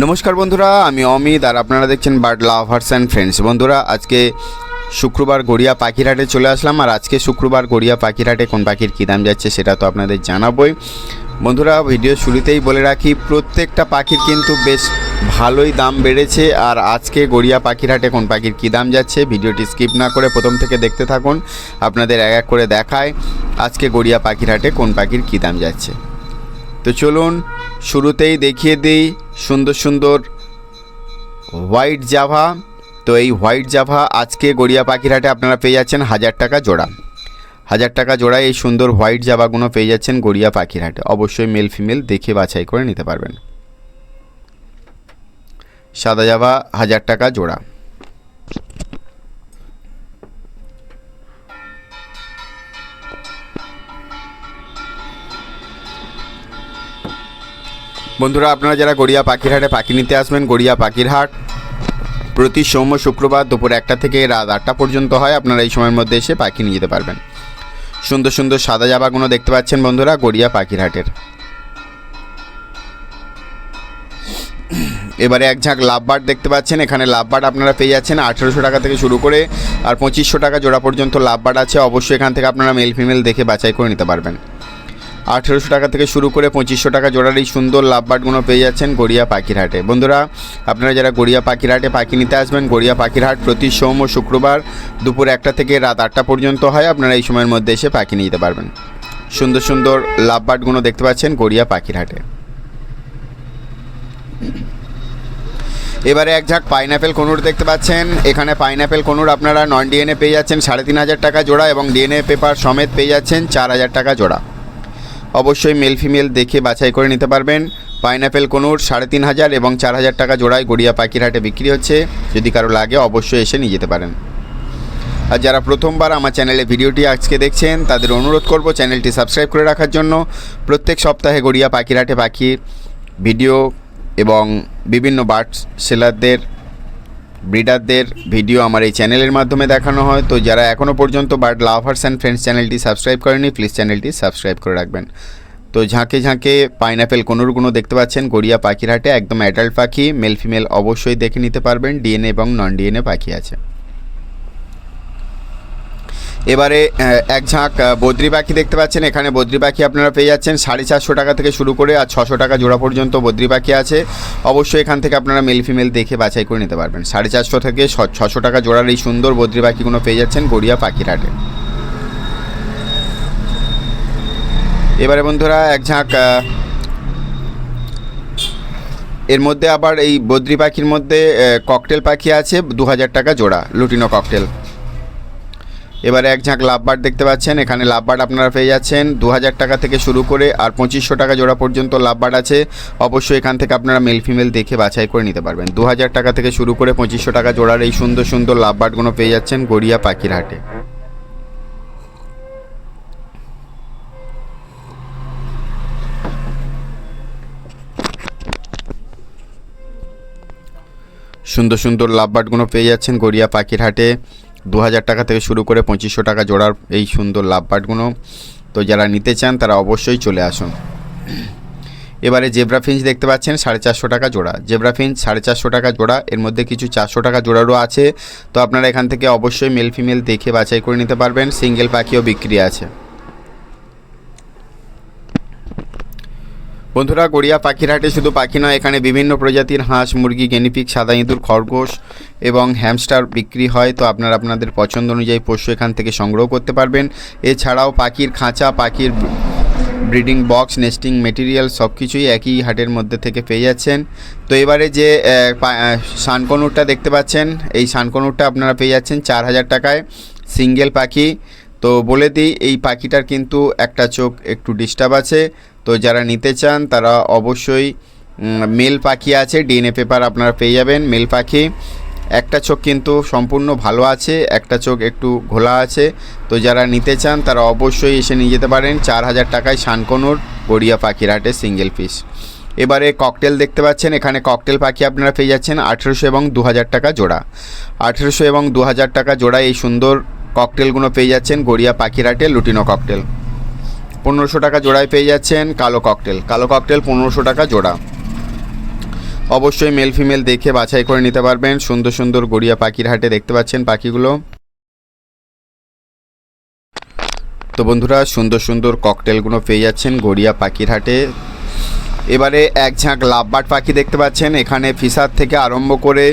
নমস্কার বন্ধুরা, আমি অমিত আর আপনারা দেখছেন বার্ড লাভার্স অ্যান্ড ফ্রেন্ডস। বন্ধুরা, আজকে শুক্রবার গড়িয়া পাখিরহাটে চলে আসলাম। আর আজকে শুক্রবার গড়িয়া পাখিরহাটে কোন পাখির কী দাম যাচ্ছে সেটা তো আপনাদের জানাবই। বন্ধুরা, ভিডিও শুরুতেই বলে রাখি, প্রত্যেকটা পাখির কিন্তু বেশ ভালোই দাম বেড়েছে। আর আজকে গড়িয়া পাখিরহাটে কোন পাখির কী দাম যাচ্ছে ভিডিওটি স্কিপ না করে প্রথম থেকে দেখতে থাকুন। আপনাদের এক এক করে দেখায় আজকে গড়িয়া পাখিরহাটে কোন পাখির কী দাম যাচ্ছে। তো চলুন শুরুতেই দেখিয়ে দিই সুন্দর সুন্দর হোয়াইট জাভা। তো এই হোয়াইট জাভা আজকে গড়িয়া পাখিরহাটে আপনারা পেয়ে যাচ্ছেন 1000 টাকা জোড়া। 1000 টাকা জোড়ায় এই সুন্দর হোয়াইট জাভাগুলো পেয়ে যাচ্ছেন গড়িয়া পাখিরহাটে। অবশ্যই মেল ফিমেল দেখে বাছাই করে নিতে পারবেন। সাদা জাভা 1000 টাকা জোড়া। বন্ধুরা, আপনারা যারা গড়িয়া পাখিরহাটে পাখি নিতে আসবেন, গড়িয়া পাখিরহাট প্রতি সোম শুক্রবার দুপুর 1টা থেকে রাত 8টা পর্যন্ত হয়। আপনারা এই সময়ের মধ্যে এসে পাখি নিয়ে যেতে পারবেন। সুন্দর সুন্দর সাদা জাভাগুলো দেখতে পাচ্ছেন বন্ধুরা গড়িয়া পাখিরহাটের। এবারে এক ঝাঁক লাভবার্ড দেখতে পাচ্ছেন। এখানে লাভবার্ড আপনারা পেয়ে যাচ্ছেন 1800 টাকা থেকে শুরু করে আর 2500 টাকা জোড়া পর্যন্ত লাভবার্ড আছে। অবশ্যই এখান থেকে আপনারা মেল ফিমেল দেখে বাছাই করে নিতে পারবেন। 1800 টাকা থেকে শুরু করে 2500 টাকা জোড়ার এই সুন্দর লাভবার্ডগুলো পেয়ে যাচ্ছেন গড়িয়া পাখিরহাটে। বন্ধুরা, আপনারা যারা গড়িয়া পাখিরহাটে পাখি নিতে আসবেন, গড়িয়া পাখিরহাট প্রতি সোম ও শুক্রবার দুপুর 1টা থেকে রাত 8টা পর্যন্ত হয়। আপনারা এই সময়ের মধ্যে এসে পাখি নিয়ে যেতে পারবেন। সুন্দর সুন্দর লাভবার্ডগুলো দেখতে পাচ্ছেন গড়িয়া পাখিরহাটে। এবারে এক ঝাঁক পাইনঅ্যাপেল কনুর দেখতে পাচ্ছেন। এখানে পাইনঅ্যাপেল কনুর আপনারা নন ডিএনএ পেয়ে যাচ্ছেন 3500 টাকা জোড়া এবং ডিএনএ পেপার সমেত পেয়ে যাচ্ছেন 4000 টাকা জোড়া। অবশ্যই মেল ফিমেল দেখে বাছাই করে নিতে পারবেন। পাইনঅ্যাপেল কনুর 3500 এবং 4000 টাকা জোড়ায় গড়িয়া পাখিরহাটে বিক্রি হচ্ছে। যদি কারো লাগে অবশ্যই এসে নিয়ে যেতে পারেন। আর যারা প্রথমবার আমার চ্যানেলে ভিডিওটি আজকে দেখছেন তাদের অনুরোধ করব চ্যানেলটি সাবস্ক্রাইব করে রাখার জন্য। প্রত্যেক সপ্তাহে গড়িয়া পাখিরহাটে পাখির ভিডিও এবং বিভিন্ন বার্ড সেলারদের ব্রিডারদের ভিডিও আমার এই চ্যানেলের মাধ্যমে দেখানো হয়। তো যারা এখনও পর্যন্ত বার্ড লাভার্স অ্যান্ড ফ্রেন্ডস চ্যানেলটি সাবস্ক্রাইব করেনি, প্লিজ চ্যানেলটি সাবস্ক্রাইব করে রাখবেন। তো ঝাঁকে ঝাঁকে পাইনঅ্যাপেল কনুরগুলো দেখতে পাচ্ছেন গড়িয়া পাখিরহাটে। একদম অ্যাডাল্ট পাখি, মেল ফিমেল অবশ্যই দেখে নিতে পারবেন। ডিএনএ এবং নন ডিএনএ পাখি আছে। এবারে এক ঝাঁক বদ্রি পাখি দেখতে পাচ্ছেন। এখানে বদ্রি পাখি আপনারা পেয়ে যাচ্ছেন 450 টাকা থেকে শুরু করে আর 600 টাকা জোড়া পর্যন্ত বদ্রি পাখি আছে। অবশ্যই এখান থেকে আপনারা মেল ফিমেল দেখে বাছাই করে নিতে পারবেন। 450 থেকে 600 টাকা জোড়ার এই সুন্দর বদ্রি পাখিগুলো পেয়ে যাচ্ছেন গড়িয়া পাখিরহাটে। এবারে বন্ধুরা এক ঝাঁক এর মধ্যে আবার এই বদ্রি পাখির মধ্যে ককটেল পাখি আছে 2000 টাকা জোড়া, লুটিনো ককটেল। এবারে এক ঝাঁক লাভবার্ড দেখতে পাচ্ছেন। এখানে লাভবার্ড আপনারা পেয়ে যাচ্ছেন 2000 টাকা থেকে শুরু করে আর 2500 টাকা জোড়া পর্যন্ত লাভবার্ড আছে। অবশ্যই এখান থেকে আপনারা মেল ফিমেল দেখে বাছাই করে নিতে পারবেন। 2000 টাকা থেকে শুরু করে 2500 টাকা জোড়ার এই সুন্দর সুন্দর লাভবার্ডগুলো পেয়ে যাচ্ছেন গড়িয়া পাখিরহাটে। সুন্দর সুন্দর লাভবার্ডগুলো পেয়ে যাচ্ছেন গড়িয়া পাখিরহাটে। 2000 টাকা থেকে শুরু করে 2500 টাকা জোড়ার এই সুন্দর লাভবার্ডগুলো। তো যারা নিতে চান তারা অবশ্যই চলে আসুন। এবারে জেব্রা ফিঞ্চ দেখতে পাচ্ছেন 450 টাকা জোড়া। জেব্রা ফিঞ্চ 450 টাকা জোড়া। এর মধ্যে কিছু 400 টাকা জোড়ারও আছে। তো আপনারা এখান থেকে অবশ্যই মেল ফিমেল দেখে বাছাই করে নিতে পারবেন। সিঙ্গেল পাখিও বিক্রি আছে। বন্ধুরা, গড়িয়া পাখিরহাটে শুধু পাখি নয়, এখানে বিভিন্ন প্রজাতির হাঁস, মুরগি, গিনিপিগ, সাদা ইঁদুর, খরগোশ এবং হ্যামস্টার বিক্রি হয়। তো আপনারা আপনাদের পছন্দ অনুযায়ী পশু এখান থেকে সংগ্রহ করতে পারবেন। এছাড়াও পাখির খাঁচা, পাখির ব্রিডিং বক্স, নেস্টিং মেটেরিয়াল সব কিছুই একই হাটের মধ্যে থেকে পেয়ে যাচ্ছেন। তো এবারে যে সানকনুরটা দেখতে পাচ্ছেন, এই সানকনুরটা আপনারা পেয়ে যাচ্ছেন 4000 টাকায়, সিঙ্গেল পাখি। তো বলে দিই এই পাখিটার কিন্তু একটা চোখ একটু ডিস্টার্ব আছে। তো যারা নিতে চান তারা অবশ্যই মেল পাখি আছে, ডিএনএ পেপার আপনারা পেয়ে যাবেন। মেল পাখি একটা চোখ কিন্তু সম্পূর্ণ ভালো আছে, একটা চোখ একটু ঘোলা আছে। তো যারা নিতে চান তারা অবশ্যই এসে নিয়ে যেতে পারেন। 4000 টাকায় সানকনুর গড়িয়া পাখিরহাটে সিঙ্গেল পিস। এবারে ককটেল দেখতে পাচ্ছেন। এখানে ককটেল পাখি আপনারা পেয়ে যাচ্ছেন 1800 এবং 2000 টাকা জোড়া। 1800 এবং 2000 টাকা জোড়া এই সুন্দর ককটেলগুলো পেয়ে যাচ্ছেন গড়িয়া পাখিরহাটে। লুটিনো ককটেল 1500 টাকা জোড়ায় পেয়ে যাচ্ছেন। কালো ককটেল 1500 টাকা জোড়া। অবশ্যই মেল ফিমেল দেখে বাছাই করে নিতে পারবেন। সুন্দর সুন্দর গড়িয়া পাখির হাটে দেখতে পাচ্ছেন পাখিগুলো। তো বন্ধুরা সুন্দর সুন্দর ককটেলগুলো পেয়ে যাচ্ছেন গড়িয়া পাখির হাটে। এবারে এক ঝাঁক লাভবার্ড পাখি দেখতে পাচ্ছেন। এখানে ফিশার থেকে আরম্ভ করে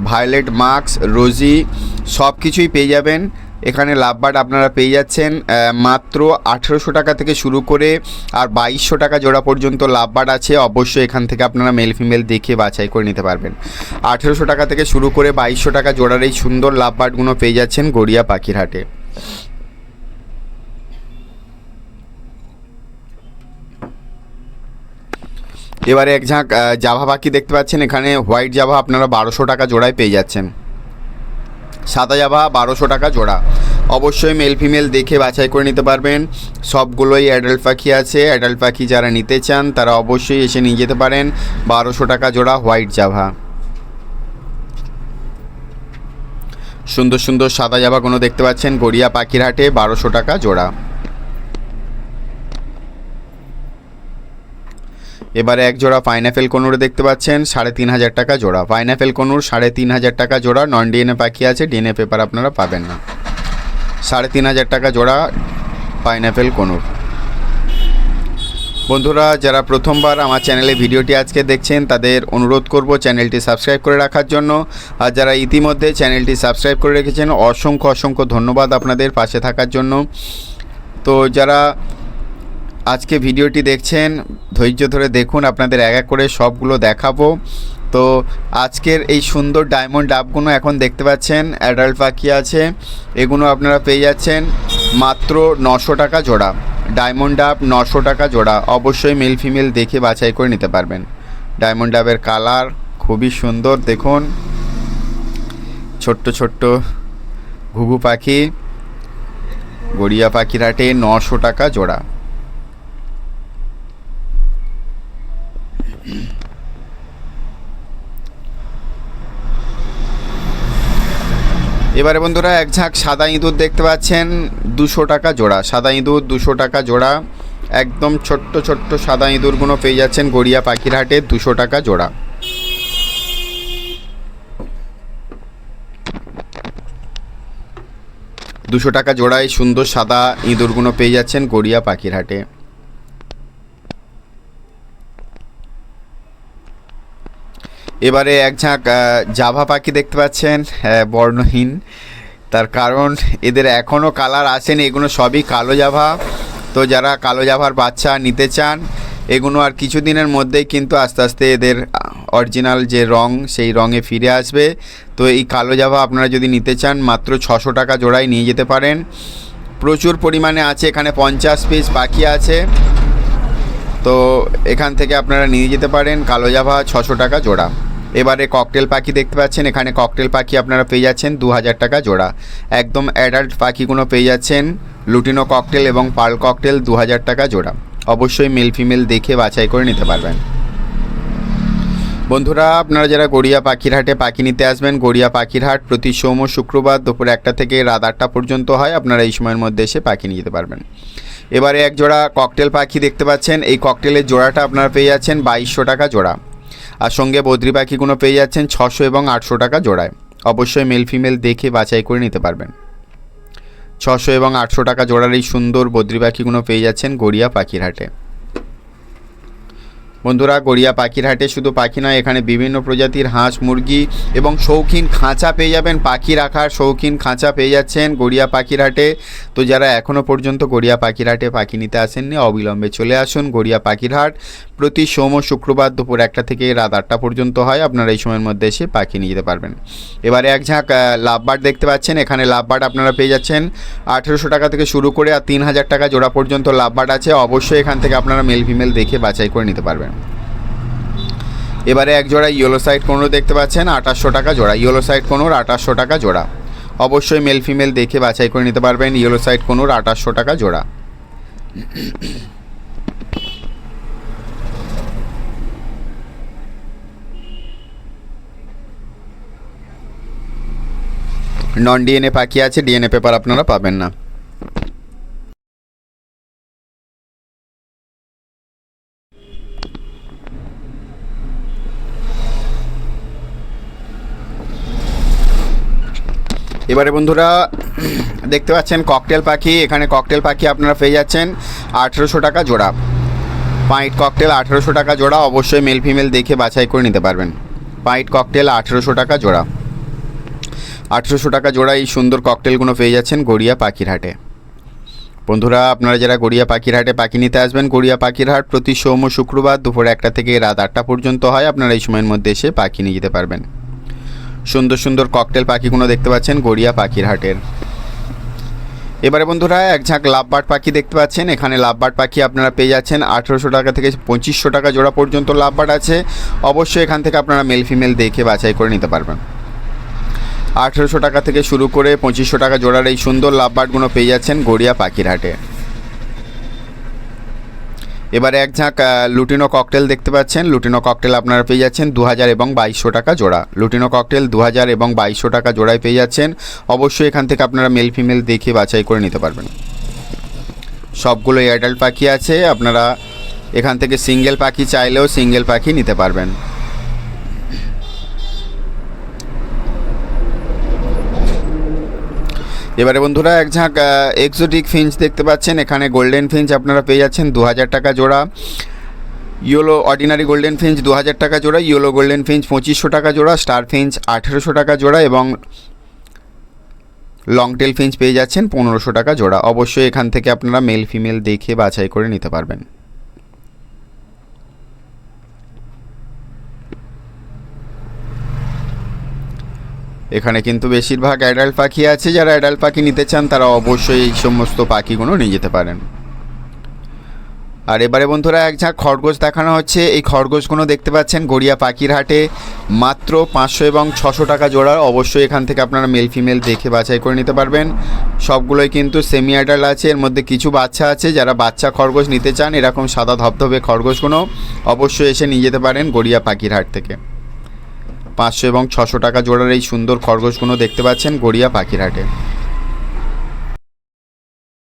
ভায়োলেট মাস্ক, রোজি সব কিছুই পেয়ে যাবেন। এখানে লাভবার্ড আপনারা পেয়ে যাচ্ছেন মাত্র 1800 টাকা থেকে শুরু করে আর 2200 টাকা জোড়া পর্যন্ত লাভবার্ড আছে। অবশ্যই এখান থেকে আপনারা মেল ফিমেল দেখে বাছাই করে নিতে পারবেন। 1800 টাকা থেকে শুরু করে 2200 টাকা জোড়ার এই সুন্দর লাভবার্ডগুলো পেয়ে যাচ্ছেন গড়িয়া পাখির হাটে। এবারে এক ঝাঁক জাভা পাখি দেখতে পাচ্ছেন। এখানে হোয়াইট জাভা আপনারা 1200 টাকা জোড়ায় পেয়ে যাচ্ছেন। সাদা জাভা 1200 টাকা জোড়া। অবশ্যই মেল ফিমেল দেখে বাছাই করে নিতে পারবেন। সবগুলোই অ্যাডাল্ট পাখি আছে। অ্যাডাল্ট পাখি যারা নিতে চান তারা অবশ্যই এসে নিয়ে যেতে পারেন। 1200 টাকা জোড়া হোয়াইট জাভা। সুন্দর সুন্দর সাদা জাভাগুলো দেখতে পাচ্ছেন গড়িয়া পাখির হাটে 1200 টাকা জোড়া। এবারে এক জোড়া পাইনঅ্যাপেল কনুর দেখতে পাচ্ছেন 3500 টাকা জোড়া। পাইনঅ্যাপেল কনুর 3500 টাকা জোড়া। নন ডিএনএ পাখি আছে, ডিএনএ পেপার আপনারা পাবেন না। 3500 টাকা জোড়া পাইনঅ্যাপেল কনুর। বন্ধুরা যারা প্রথমবার আমার চ্যানেলে ভিডিওটি আজকে দেখছেন তাদের অনুরোধ করব চ্যানেলটি সাবস্ক্রাইব করে রাখার জন্য। আর যারা ইতিমধ্যে চ্যানেলটি সাবস্ক্রাইব করে রেখেছেন অসংখ্য অসংখ্য ধন্যবাদ আপনাদের পাশে থাকার জন্য। তো যারা আজকে ভিডিওটি দেখছেন ধৈর্য ধরে দেখুন, আপনাদের এক এক করে সবগুলো দেখাবো। তো আজকের এই সুন্দর ডায়মন্ড ডাবগুলো এখন দেখতে পাচ্ছেন অ্যাডাল্ট পাখি আছে। এগুলো আপনারা পেয়ে যাচ্ছেন মাত্র 900 টাকা জোড়া। ডায়মন্ড ডাব 900 টাকা জোড়া। অবশ্যই মেল ফিমেল দেখে বাছাই করে নিতে পারবেন। ডায়মন্ড ডাবের কালার খুবই সুন্দর, দেখুন ছোট্ট ছোট্ট ঘুঘু পাখি গড়িয়া পাখির হাটে 900 টাকা জোড়া। এবারে বন্ধুরা এক ঝাঁক সাদা ইঁদুর দেখতে পাচ্ছেন 200 টাকা জোড়া। সাদা ইঁদুর 200 টাকা জোড়া। একদম ছোট্ট ছোট্ট সাদা ইঁদুরগুলো পেয়ে যাচ্ছেন গড়িয়া পাখির হাটে 200 টাকা জোড়া। দুশো টাকা জোড়ায় সুন্দর সাদা ইঁদুরগুলো পেয়ে যাচ্ছেন গড়িয়া পাখির হাটে। এবারে এক ঝাঁক জাভা পাখি দেখতে পাচ্ছেন বর্ণহীন, তার কারণ এদের এখনও কালার আসেনি। এগুলো সবই কালো জাভা। তো যারা কালো জাভার বাচ্চা নিতে চান এগুলো আর কিছুদিনের মধ্যেই কিন্তু আস্তে আস্তে এদের অরিজিনাল যে রং সেই রঙে ফিরে আসবে। তো এই কালো জাভা আপনারা যদি নিতে চান মাত্র 600 টাকা জোড়ায় নিয়ে যেতে পারেন। প্রচুর পরিমাণে আছে, এখানে 50 পিস পাখি আছে। তো এখান থেকে আপনারা নিয়ে যেতে পারেন কালো জাভা 600 টাকা জোড়া। এবারে ককটেল পাখি দেখতে পাচ্ছেন। এখানে ককটেল পাখি আপনারা পেয়ে যাচ্ছেন 2000 টাকা জোড়া। একদম অ্যাডাল্ট পাখিগুলো পেয়ে যাচ্ছেন লুটিনো ককটেল এবং পার্ল ককটেল 2000 টাকা জোড়া। অবশ্যই মেল ফিমেল দেখে বাছাই করে নিতে পারবেন। বন্ধুরা আপনারা যারা গড়িয়া পাখির হাটে পাখি নিতে আসবেন, গড়িয়া পাখির হাট প্রতি সোম শুক্রবার দুপুর 1টা থেকে রাত 8টা পর্যন্ত হয়। আপনারা এই সময়ের মধ্যে এসে পাখি নিয়ে যেতে পারবেন। এবারে এক জোড়া ককটেল পাখি দেখতে পাচ্ছেন। এই ককটেলের জোড়াটা আপনারা পেয়ে যাচ্ছেন 2200 টাকা জোড়া। আর সঙ্গে বদ্রি পাখিগুলো পেয়ে যাচ্ছেন 600 এবং 800 টাকা জোড়ায়। অবশ্যই মেল ফিমেল দেখে বাছাই করে নিতে পারবেন। 600 এবং 800 টাকা জোড়ার এই সুন্দর বদ্রি পাখিগুলো পেয়ে যাচ্ছেন গড়িয়া পাখির হাটে। বন্ধুরা গড়িয়া পাখির হাটে শুধু পাখি নয়, এখানে বিভিন্ন প্রজাতির হাঁস, মুরগি এবং শৌখিন খাঁচা পেয়ে যাবেন। পাখি রাখার শৌখিন খাঁচা পেয়ে যাচ্ছেন গড়িয়া পাখির হাটে। তো যারা এখনও পর্যন্ত গড়িয়া পাখির হাটে পাখি নিতে আসেননি অবিলম্বে চলে আসুন গড়িয়া পাখির হাট। প্রতি সোম ও শুক্রবার দুপুর 1টা থেকে রাত 8টা পর্যন্ত হয়। আপনারা এই সময়ের মধ্যে এসে পাখি নিয়ে যেতে পারবেন। এবারে এক ঝাঁক লাভবার্ড দেখতে পাচ্ছেন। এখানে লাভবার্ড আপনারা পেয়ে যাচ্ছেন 1800 টাকা থেকে শুরু করে আর 3000 টাকা জোড়া পর্যন্ত লাভবার্ড আছে। অবশ্যই এখান থেকে আপনারা মেল ফিমেল দেখে বাছাই করে নিতে পারবেন। এবারে এক জোড়া ইয়েলো সাইড কোনোর দেখতে পাচ্ছেন 2800 টাকা জোড়া। ইয়েলো সাইড কোনোর 2800 টাকা জোড়া। অবশ্যই মেল ফিমেল দেখে বাছাই করে নিতে পারবেন। ইয়েলো সাইড কোনোর 2800 টাকা জোড়া। নন ডিএনএ পাখি আছে, ডিএনএ পেপার আপনারা পাবেন না। এবারে বন্ধুরা দেখতে পাচ্ছেন ককটেল পাখি, এখানে ককটেল পাখি আপনারা পেয়ে যাচ্ছেন 1800 টাকা জোড়া। পাইট ককটেল 1800 টাকা জোড়া, অবশ্যই মেল ফিমেল দেখে বাছাই করে নিতে পারবেন। পাইট ককটেল 1800 টাকা জোড়া। 1800 টাকা জোড়া এই সুন্দর ককটেলগুলো পেয়ে যাচ্ছেন গড়িয়া পাখির হাটে। বন্ধুরা আপনারা যারা গড়িয়া পাখির হাটে পাখি নিতে আসবেন, গড়িয়া পাখির হাট প্রতি সোম ও শুক্রবার দুপুর 1টা থেকে রাত 8টা পর্যন্ত হয়। আপনারা এই সময়ের মধ্যে এসে পাখি নিয়ে যেতে পারবেন। সুন্দর সুন্দর ককটেল পাখিগুলো দেখতে পাচ্ছেন গড়িয়া পাখির হাটের। এবারে বন্ধুরা এক ঝাঁক লাভবার্ড পাখি দেখতে পাচ্ছেন, এখানে লাভবার্ড পাখি আপনারা পেয়ে যাচ্ছেন 1800 টাকা থেকে 2500 টাকা জোড়া পর্যন্ত লাভবার্ড আছে। অবশ্যই এখান থেকে আপনারা মেল ফিমেল দেখে বাছাই করে নিতে পারবেন। 1800 টাকা থেকে শুরু করে 2500 টাকা জোড়ার এই সুন্দর লাভবার্ডগুলো পেয়ে যাচ্ছেন গড়িয়া পাখির হাটে। এবারে এক ঝাঁক লুটিনো ককটেল দেখতে পাচ্ছেন, লুটিনো ককটেল আপনারা পেয়ে যাচ্ছেন 2000 এবং 2200 টাকা জোড়া। লুটিনো ককটেল 2000 এবং 2200 টাকা জোড়ায় পেয়ে যাচ্ছেন। অবশ্যই এখান থেকে আপনারা মেল ফিমেল দেখে বাছাই করে নিতে পারবেন। সবগুলো অ্যাডাল্ট পাখি আছে, আপনারা এখান থেকে সিঙ্গেল পাখি চাইলেও সিঙ্গেল পাখি নিতে পারবেন। এবারে বন্ধুরা এক ঝাঁক এক্সোটিক ফিঞ্চ দেখতে পাচ্ছেন, এখানে গোল্ডেন ফিঞ্চ আপনারা পেয়ে যাচ্ছেন 2000 টাকা জোড়া। ইয়েলো অর্ডিনারি গোল্ডেন ফিঞ্চ 2000 টাকা জোড়া, ইয়েলো গোল্ডেন ফিঞ্চ 2500 টাকা জোড়া, স্টার ফিঞ্চ 1800 টাকা জোড়া এবং লং টেল ফিঞ্চ পেয়ে যাচ্ছেন 1500 টাকা জোড়া। অবশ্যই এখান থেকে আপনারা মেল ফিমেল দেখে বাছাই করে নিতে পারবেন। এখানে কিন্তু বেশিরভাগ অ্যাডাল্ট পাখি আছে, যারা অ্যাডাল্ট পাখি নিতে চান তারা অবশ্যই এই সমস্ত পাখিগুলো নিয়ে যেতে পারেন। আর এবারে বন্ধুরা এক ঝাঁক খরগোশ দেখানো হচ্ছে, এই খরগোশগুলো দেখতে পাচ্ছেন গড়িয়া পাখির হাটে মাত্র 500 এবং 600 টাকা জোড়া। অবশ্যই এখান থেকে আপনারা মেল ফিমেল দেখে বাছাই করে নিতে পারবেন। সবগুলোই কিন্তু সেমি অ্যাডাল্ট আছে, এর মধ্যে কিছু বাচ্চা আছে। যারা বাচ্চা খরগোশ নিতে চান এরকম সাদা ধবধবে খরগোশগুলো অবশ্যই এসে নিয়ে যেতে পারেন গড়িয়া পাখির হাট থেকে। 500 এবং 600 টাকা জোড়ার এই সুন্দর খরগোশগুলো দেখতে পাচ্ছেন গড়িয়া পাখির হাটে।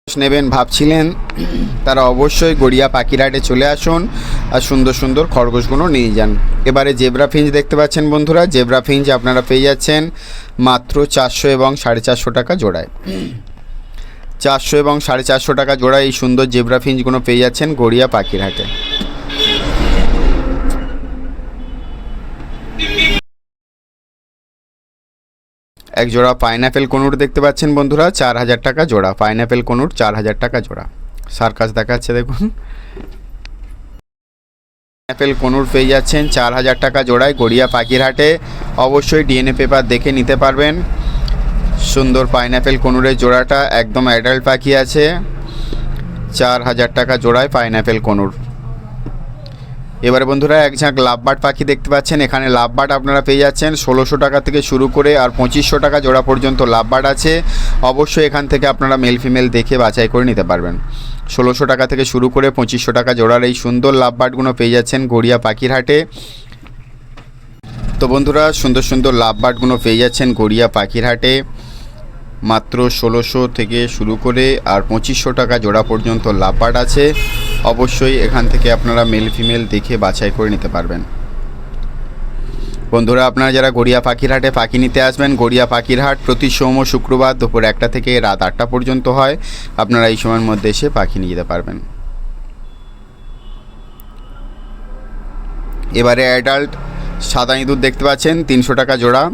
নেবেন ভাবছিলেন তারা অবশ্যই গড়িয়া পাখির হাটে চলে আসুন আর সুন্দর সুন্দর খরগোশগুলো নিয়ে যান। এবারে জেব্রা ফিঞ্চ দেখতে পাচ্ছেন বন্ধুরা, জেব্রা ফিঞ্চ আপনারা পেয়ে যাচ্ছেন মাত্র 400 এবং 450 টাকা জোড়ায়। 400 এবং 450 টাকা জোড়ায় এই সুন্দর জেব্রা ফিঞ্চগুলো পেয়ে যাচ্ছেন গড়িয়া পাখির হাটে। এক জোড়া পাইনঅ্যাপেল কনুর দেখতে পাচ্ছেন বন্ধুরা 4000 টাকা জোড়া। পাইনঅ্যাপেল কনুর 4000 টাকা জোড়া। সার্কাস দেখাচ্ছে দেখুন। পাইনঅ্যাপেল কনুর পেয়ে যাচ্ছেন 4000 টাকা জোড়ায় গড়িয়া পাখির হাটে। অবশ্যই ডিএনএ পেপার দেখে নিতে পারবেন। সুন্দর পাইনঅ্যাপেল কনুরের জোড়াটা একদম অ্যাডাল্ট পাখি আছে। 4000 টাকা জোড়ায় পাইনঅ্যাপেল কনুর। এবারে বন্ধুরা এক ঝাঁক লাভবার্ড পাখি দেখতে পাচ্ছেন, এখানে লাভবার্ড আপনারা পেয়ে যাচ্ছেন 1600 টাকা থেকে শুরু করে আর 2500 টাকা জোড়া পর্যন্ত লাভবার্ড আছে। অবশ্যই এখান থেকে আপনারা মেল ফিমেল দেখে বাছাই করে নিতে পারবেন। 1600 টাকা থেকে শুরু করে 2500 টাকা জোড়ার এই সুন্দর লাভবার্ডগুলো পেয়ে যাচ্ছেন গড়িয়া পাখির হাটে। তো বন্ধুরা সুন্দর সুন্দর লাভবার্ডগুলো পেয়ে যাচ্ছেন গড়িয়া পাখির হাটে মাত্র 1600 থেকে শুরু করে আর 2500 টাকা জোড়া পর্যন্ত লাভবার্ড আছে। অবশ্যই এখান থেকে আপনারা মেল ফিমেল দেখে বাছাই করে নিতে পারবেন। বন্ধুরা আপনারা যারা গড়িয়া পাখির হাটে পাখি নিতে আসবেন, গড়িয়া পাখির হাট প্রতি সোম ও শুক্রবার দুপুর 1টা থেকে রাত 8টা পর্যন্ত হয়। আপনারা এই সময়ের মধ্যে এসে পাখি নিয়ে যেতে পারবেন। এবারে অ্যাডাল্ট সাদা ইঁদুর দেখতে পাচ্ছেন 300 টাকা জোড়া।